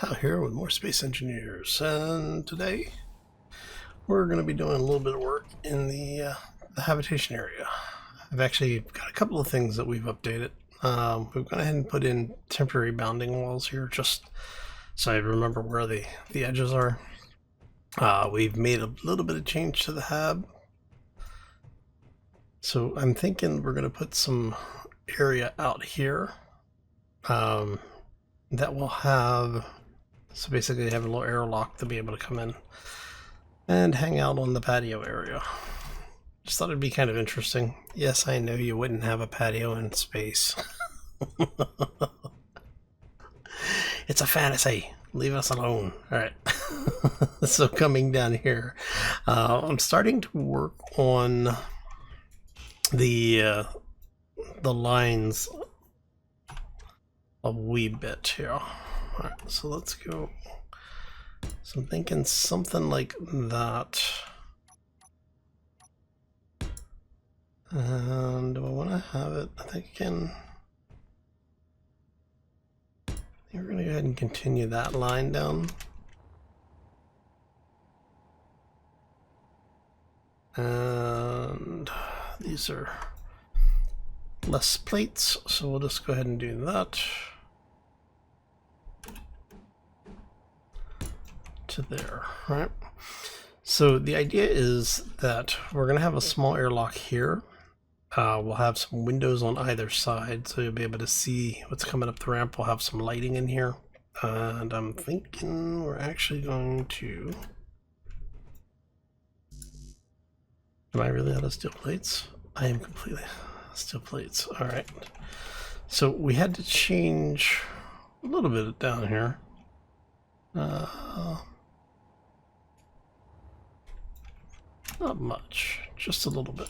Hal here with more Space Engineers, and today we're going to be doing a little bit of work in the habitation area. I've actually got a couple of things that we've updated. We've gone ahead and put in temporary bounding walls here just so I remember where the edges are. We've made a little bit of change to the hab. So I'm thinking we're going to put some area out here that will have... So basically have a little airlock to be able to come in and hang out on the patio area. Just thought it'd be kind of interesting. Yes, I know you wouldn't have a patio in space. It's a fantasy. Leave us alone. Alright. So coming down here, I'm starting to work on the lines a wee bit here. Alright, so let's go. So I'm thinking something like that. And do I want to have it? I think we're going to go ahead and continue that line down. And these are less plates, so we'll just go ahead and do that. To there, right? So the idea is that we're going to have a small airlock here. We'll have some windows on either side, so you'll be able to see what's coming up the ramp. We'll have some lighting in here, and I'm thinking we're actually going to... Am I really out of steel plates? I am completely steel plates. All right. So we had to change a little bit down here. Not much, just a little bit.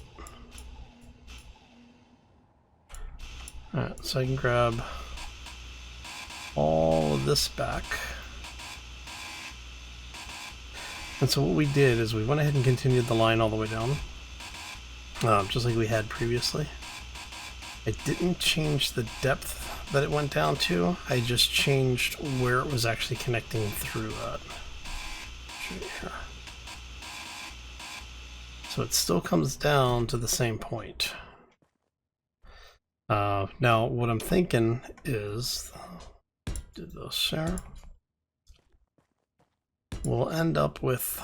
Alright, so I can grab all of this back. And so what we did is we went ahead and continued the line all the way down, just like we had previously. I didn't change the depth that it went down to, I just changed where it was actually connecting through at. Here. So it still comes down to the same point. Now, what I'm thinking is, do this here. We'll end up with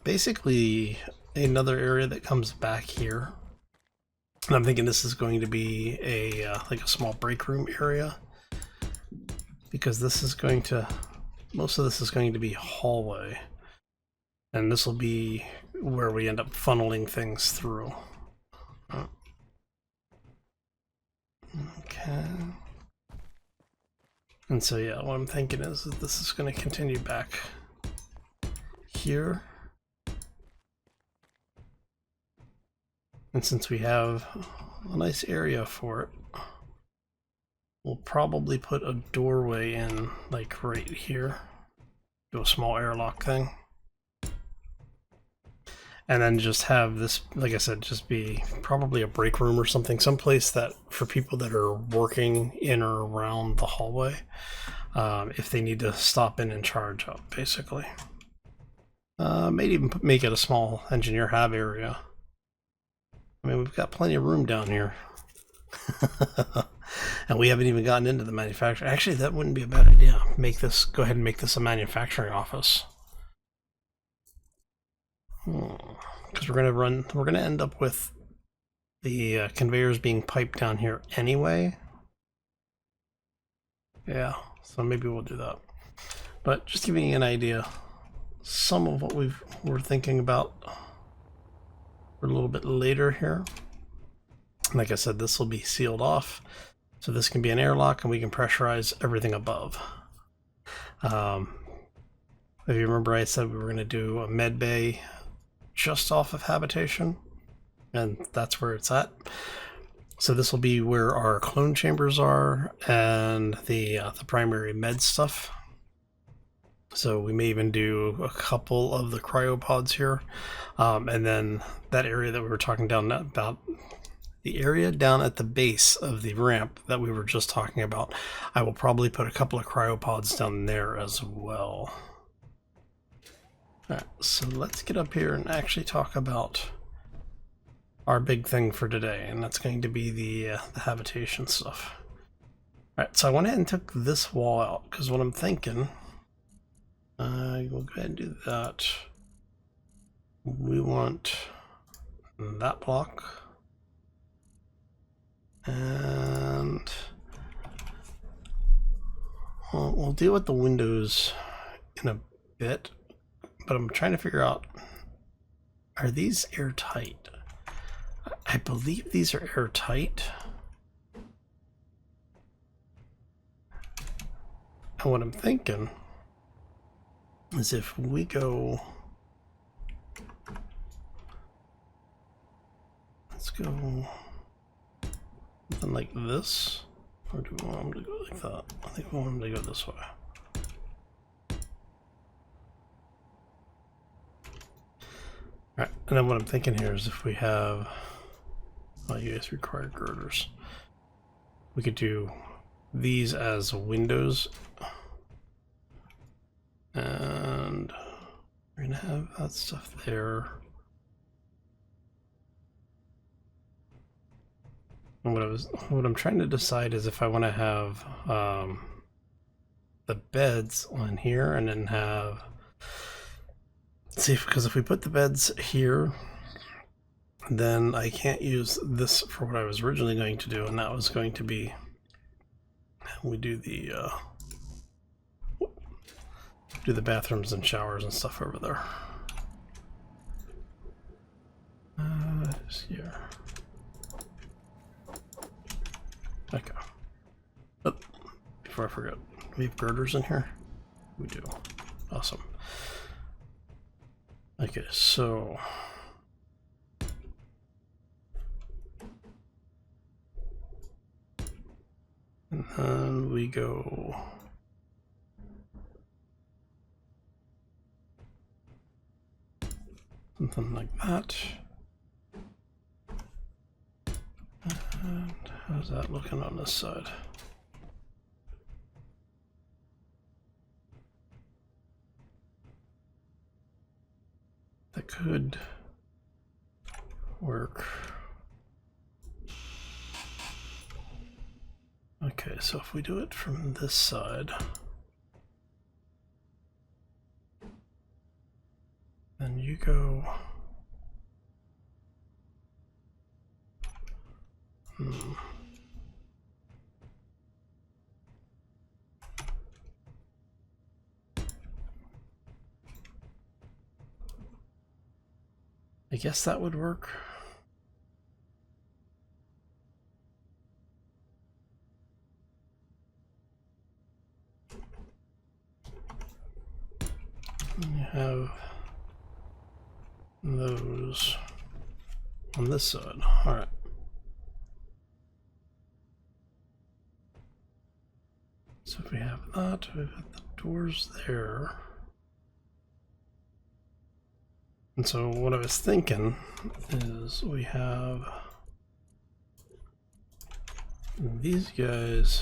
basically another area that comes back here. And I'm thinking this is going to be a like a small break room area, because this is going to, most of this is going to be hallway. And this will be where we end up funneling things through. Okay. And so yeah, what I'm thinking is that this is going to continue back here. And since we have a nice area for it, we'll probably put a doorway in like right here. Do a small airlock thing. And then just have this, like I said, just be probably a break room or something, someplace that for people that are working in or around the hallway, if they need to stop in and charge up, basically. Maybe even make it a small engineer hab area. I mean, we've got plenty of room down here. And we haven't even gotten into the manufacturing. Actually, that wouldn't be a bad idea. Go ahead and make this a manufacturing office. Because we're gonna end up with the conveyors being piped down here anyway. Yeah, so maybe we'll do that. But just giving you an idea, some of what we're thinking about for a little bit later here. Like I said, this will be sealed off, so this can be an airlock, and we can pressurize everything above. If you remember, I said we were going to do a med bay just off of habitation, and that's where it's at. So this will be where our clone chambers are and the primary med stuff. So we may even do a couple of the cryopods here, and then that area that we were talking down about, the area down at the base of the ramp that we were just talking about, I will probably put a couple of cryopods down there as well. Alright, so let's get up here and actually talk about our big thing for today, and that's going to be the habitation stuff. Alright, so I went ahead and took this wall out, because what I'm thinking, we'll go ahead and do that. We want that block. And we'll deal with the windows in a bit, but I'm trying to figure out, are these airtight? I believe these are airtight. And what I'm thinking is if we go, let's go something like this, or do we want them to go like that? I think we want them to go this way. Alright, and then what I'm thinking here is if we have, well, you guys require girders, we could do these as windows, and we're gonna have that stuff there. And what I'm trying to decide is if I want to have the beds on here and then have, see, because if we put the beds here, then I can't use this for what I was originally going to do, and that was going to be, we do the bathrooms and showers and stuff over there. Just here. Okay. Oh, before I forget, we have girders in here? We do. Awesome. Okay, so and then we go something like that. And how's that looking on this side? That could work. Okay, so if we do it from this side, then you go. I guess that would work. You have those on this side. All right. So if we have that, we've got the doors there. And so what I was thinking is we have these guys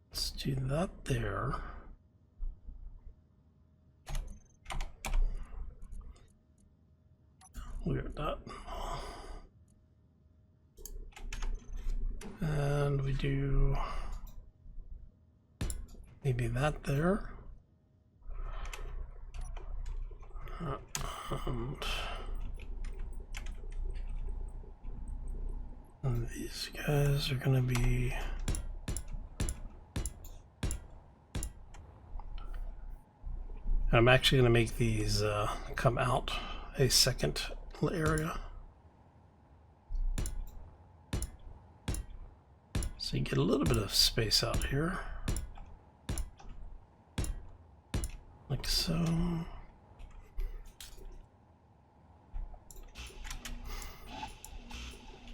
let's do that there. Weird that. And we do maybe that there. And these guys are going to be I'm actually going to make these come out a second area. So you get a little bit of space out here. Like so.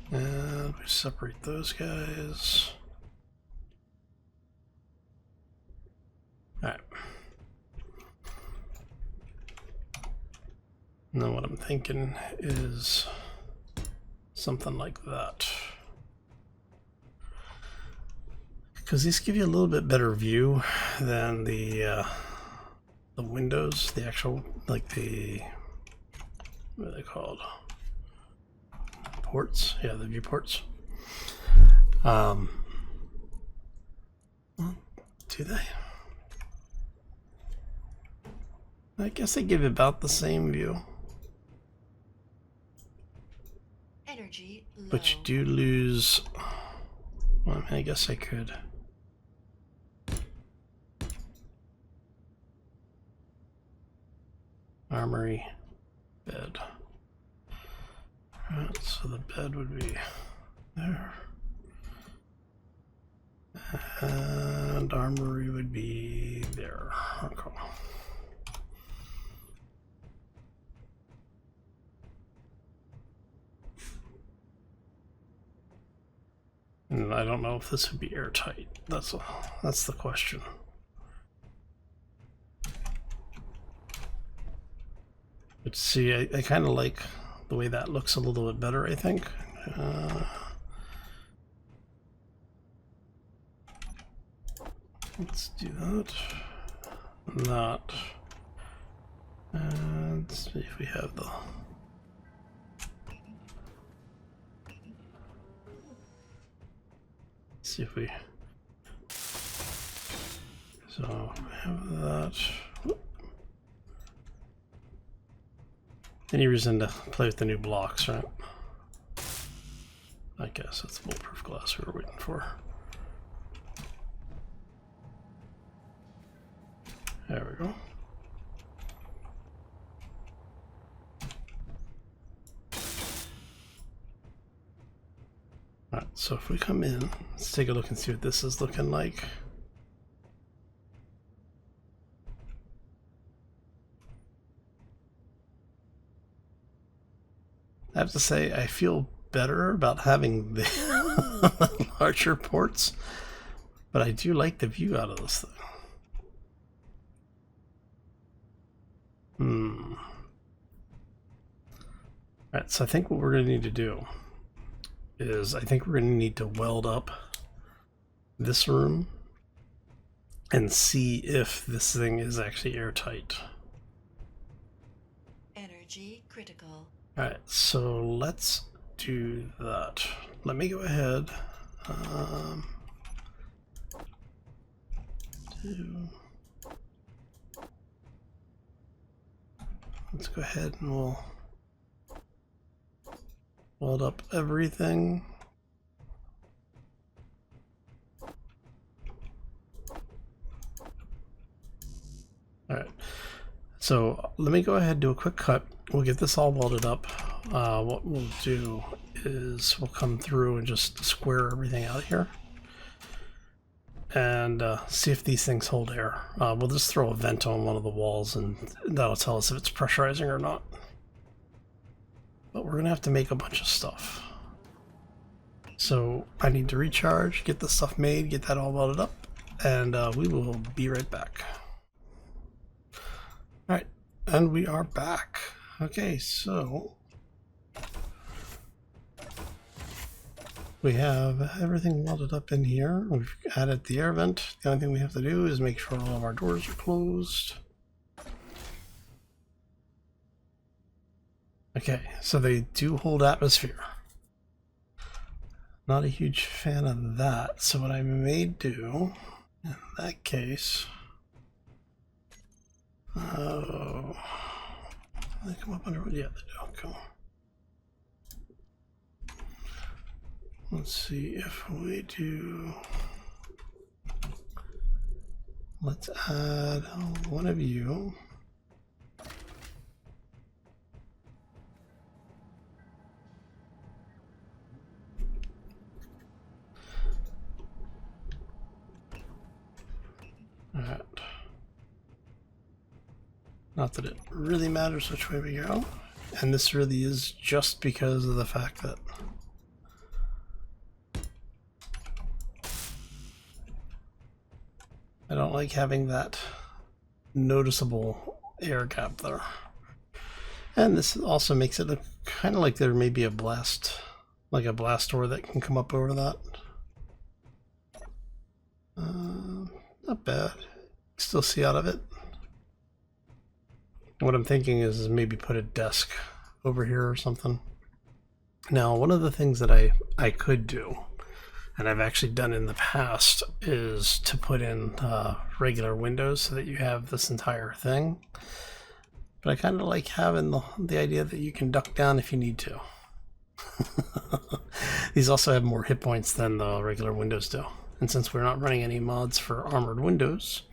And we separate those guys. And then what I'm thinking is something like that. Because these give you a little bit better view than the windows, the actual, like the, what are they called? Ports? Yeah, the viewports. Well, do they? I guess they give about the same view. Energy low. But you do lose. Well, I guess I could. Armory, bed. Right, so the bed would be there. And armory would be there. Okay. And I don't know if this would be airtight. That's the question. But see, I kind of like the way that looks a little bit better, I think. Let's do that. Not. And let's see if we have the. Let's see if we. So we have that. Whoop. Any reason to play with the new blocks, right? I guess that's bulletproof glass we were waiting for. There we go. Alright, so if we come in, let's take a look and see what this is looking like. I have to say, I feel better about having the larger ports, but I do like the view out of this thing. Alright, so I think what we're going to need to do is I think we're going to need to weld up this room and see if this thing is actually airtight. Energy critical. Alright, so let's do that. Let me go ahead. Let's go ahead and we'll weld up everything. Alright, so let me go ahead and do a quick cut. We'll get this all welded up. What we'll do is we'll come through and just square everything out here and see if these things hold air. We'll just throw a vent on one of the walls and that'll tell us if it's pressurizing or not. But we're gonna have to make a bunch of stuff. So I need to recharge, get this stuff made, get that all welded up, and we will be right back. Alright, and we are back. Okay, so we have everything welded up in here. We've added the air vent. The only thing we have to do is make sure all of our doors are closed. Okay, so they do hold atmosphere. Not a huge fan of that. So what I may do in that case, they come up under, yeah, they don't come. Let's see if we do, let's add one of you. Alright. Not that it really matters which way we go. And this really is just because of the fact that I don't like having that noticeable air gap there. And this also makes it look kind of like there may be a blast, like a blast door that can come up over that. Not bad. Still see out of it. What I'm thinking is maybe put a desk over here or something. Now, one of the things that I could do, and I've actually done in the past, is to put in regular windows so that you have this entire thing. But I kind of like having the idea that you can duck down if you need to. These also have more hit points than the regular windows do. And since we're not running any mods for armored windows,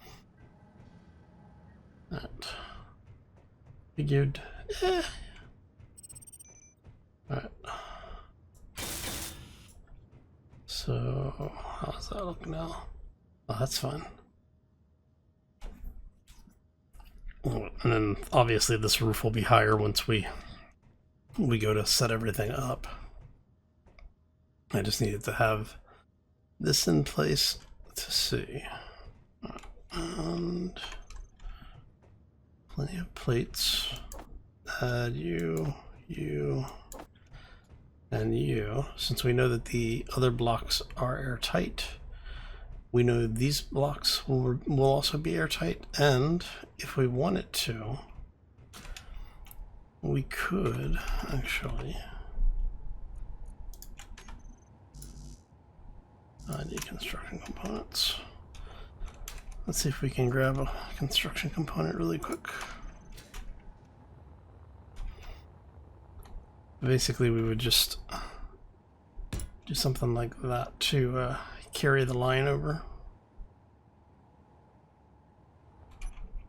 that figured, Alright. So, how does that look now? Oh, that's fine. And then obviously this roof will be higher once we go to set everything up. I just needed to have this in place to see. And plenty of plates. Add you, and you. Since we know that the other blocks are airtight, we know these blocks will also be airtight, and if we wanted to, we could actually need construction components. Let's see if we can grab a construction component really quick. Basically, we would just do something like that to carry the line over.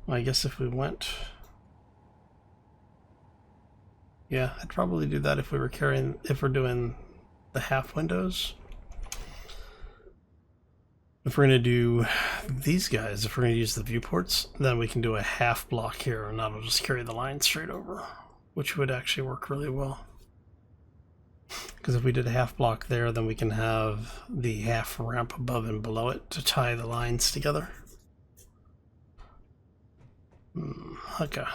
I guess if we went... Yeah, I'd probably do that if we were carrying... if we're doing the half windows. If we're going to do these guys, if we're going to use the viewports, then we can do a half block here, and that'll just carry the line straight over, which would actually work really well. Because if we did a half block there, then we can have the half ramp above and below it to tie the lines together. Okay.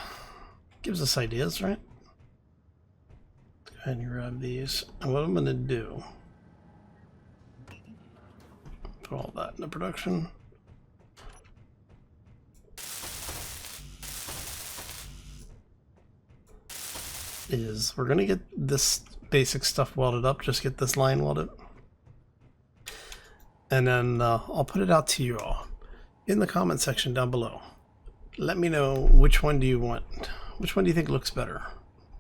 Gives us ideas, right? Let's go ahead and grab these. And what I'm going to do, put all that into production. Is we're going to get this basic stuff welded up, just get this line welded. And then I'll put it out to you all in the comment section down below. Let me know which one do you want. Which one do you think looks better?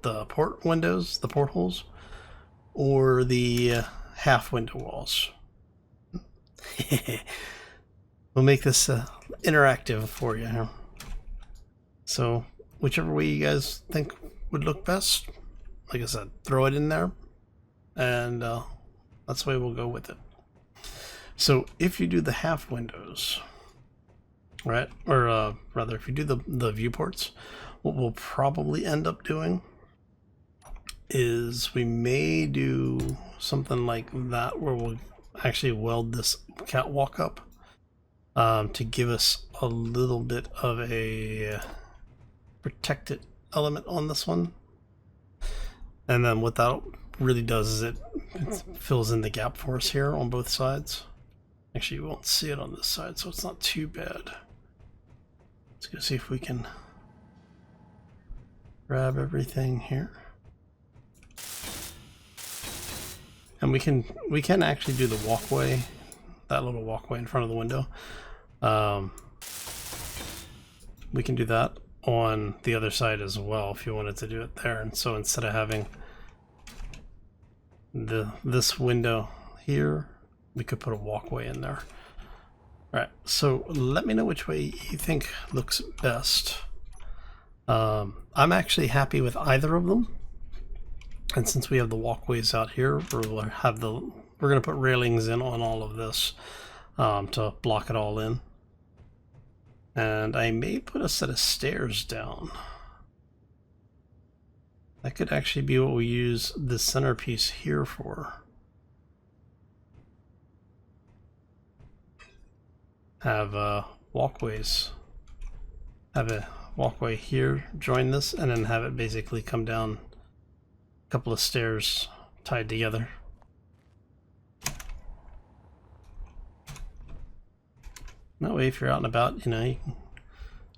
The port windows, the portholes, or the half window walls? We'll make this interactive for you here. So whichever way you guys think would look best, like I said, throw it in there, and that's the way we'll go with it. So if you do the half windows, right, or rather if you do the viewports, what we'll probably end up doing is we may do something like that where we'll actually weld this catwalk up to give us a little bit of a protected element on this one. And then what that really does is it fills in the gap for us here on both sides. Actually, you won't see it on this side, so it's not too bad. Let's go see if we can grab everything here. And we can actually do the walkway, that little walkway in front of the window. We can do that on the other side as well if you wanted to do it there. And so instead of having this window here, we could put a walkway in there. All right, so let me know which way you think looks best. I'm actually happy with either of them. And since we have the walkways out here, we're gonna put railings in on all of this to block it all in. And I may put a set of stairs down. That could actually be what we use the centerpiece here for. Have walkways. Have a walkway here join this, and then have it basically come down a couple of stairs tied together. That way, if you're out and about, you know, you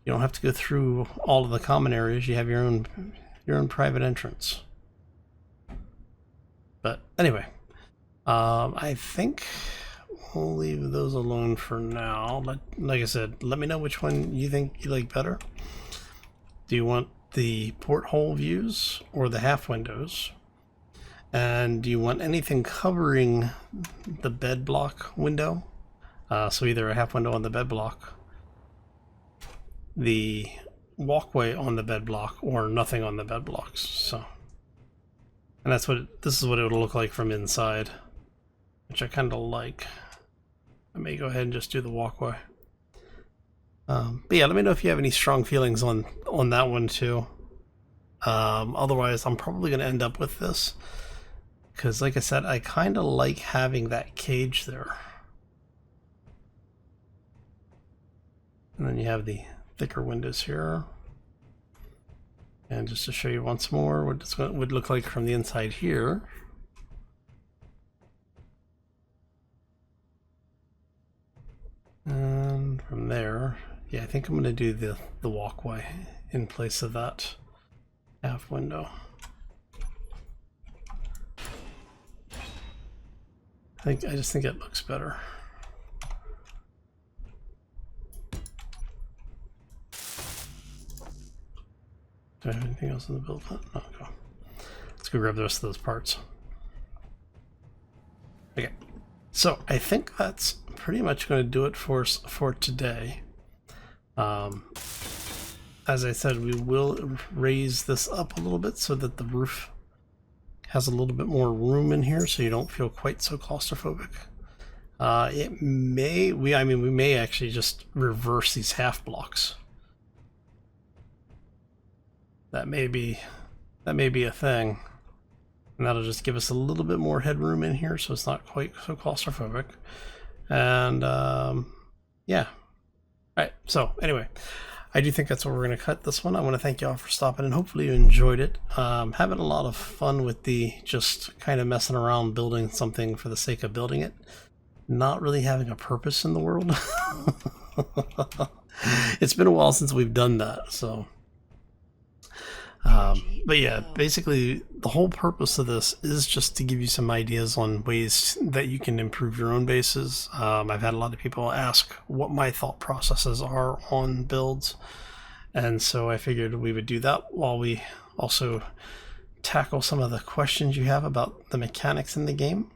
don't have to go through all of the common areas. You have your own private entrance. But anyway, I think we'll leave those alone for now. But like I said, let me know which one you think you like better. Do you want the porthole views or the half windows? And do you want anything covering the bed block window? So either a half window on the bed block, the walkway on the bed block, or nothing on the bed blocks. So, and this is what it would look like from inside, which I kind of like. I may go ahead and just do the walkway. But yeah, let me know if you have any strong feelings on that one too. Otherwise, I'm probably going to end up with this because, like I said, I kind of like having that cage there. And then you have the thicker windows here. And just to show you once more what this would look like from the inside here. And from there, yeah, I think I'm going to do the walkway in place of that half window. I just think it looks better. Do I have anything else in the build? No, okay. Let's go grab the rest of those parts. Okay, so I think that's pretty much going to do it for us for today. As I said, we will raise this up a little bit so that the roof has a little bit more room in here, so you don't feel quite so claustrophobic. We may actually just reverse these half blocks. That may be a thing, and that'll just give us a little bit more headroom in here, so it's not quite so claustrophobic. And yeah, all right. So anyway, I do think that's where we're going to cut this one. I want to thank you all for stopping, and hopefully you enjoyed it. Having a lot of fun with the just kind of messing around, building something for the sake of building it, not really having a purpose in the world. It's been a while since we've done that, so. But yeah, basically the whole purpose of this is just to give you some ideas on ways that you can improve your own bases. I've had a lot of people ask what my thought processes are on builds, and so I figured we would do that while we also tackle some of the questions you have about the mechanics in the game.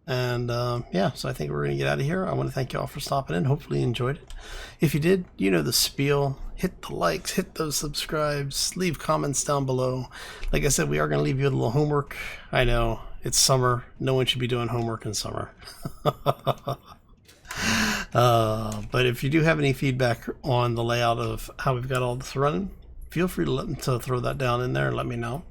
And yeah, so I think we're going to get out of here. I want to thank you all for stopping in. Hopefully you enjoyed it. If you did, you know the spiel. Hit the likes, hit those subscribes, leave comments down below. Like I said, we are going to leave you with a little homework. I know, it's summer. No one should be doing homework in summer. But if you do have any feedback on the layout of how we've got all this running, feel free to throw that down in there and let me know.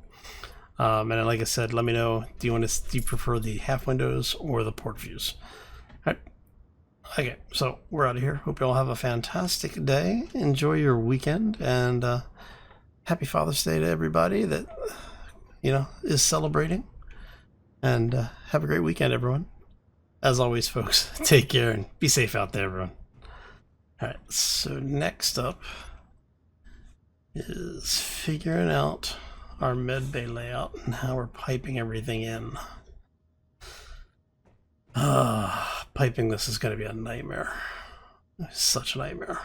And like I said, let me know, do you prefer the half windows or the port views? All right. Okay, so we're out of here. Hope you all have a fantastic day. Enjoy your weekend, and happy Father's Day to everybody that, you know, is celebrating. And have a great weekend, everyone. As always, folks, take care and be safe out there, everyone. All right, so next up is figuring out our med bay layout and how we're piping everything in. Piping this is going to be a nightmare. Such a nightmare.